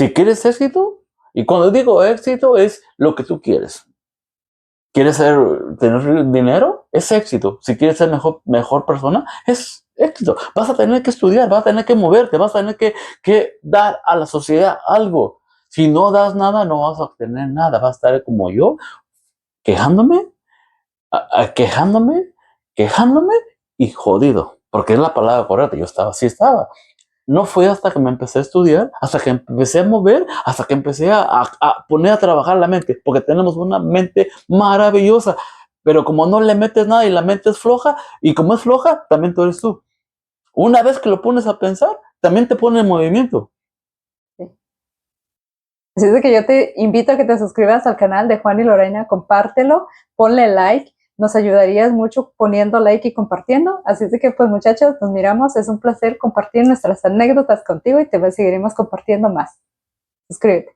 Si quieres éxito, y cuando digo éxito es lo que tú quieres. ¿Quieres tener dinero? Es éxito. Si quieres ser mejor persona, es éxito. Vas a tener que estudiar, vas a tener que moverte, vas a tener que dar a la sociedad algo. Si no das nada, no vas a obtener nada. Vas a estar como yo, quejándome, quejándome, quejándome y jodido. Porque es la palabra correcta. Yo estaba, así estaba. No fue hasta que me empecé a estudiar, hasta que empecé a mover, hasta que empecé a poner a trabajar la mente, porque tenemos una mente maravillosa, pero como no le metes nada y la mente es floja, y como es floja, también tú eres tú. Una vez que lo pones a pensar, también te pone en movimiento. Sí. Así es de que yo te invito a que te suscribas al canal de Juan y Lorena, compártelo, ponle like, nos ayudarías mucho poniendo like y compartiendo. Así es de que, pues muchachos, nos miramos, es un placer compartir nuestras anécdotas contigo y te seguiremos compartiendo más. Suscríbete.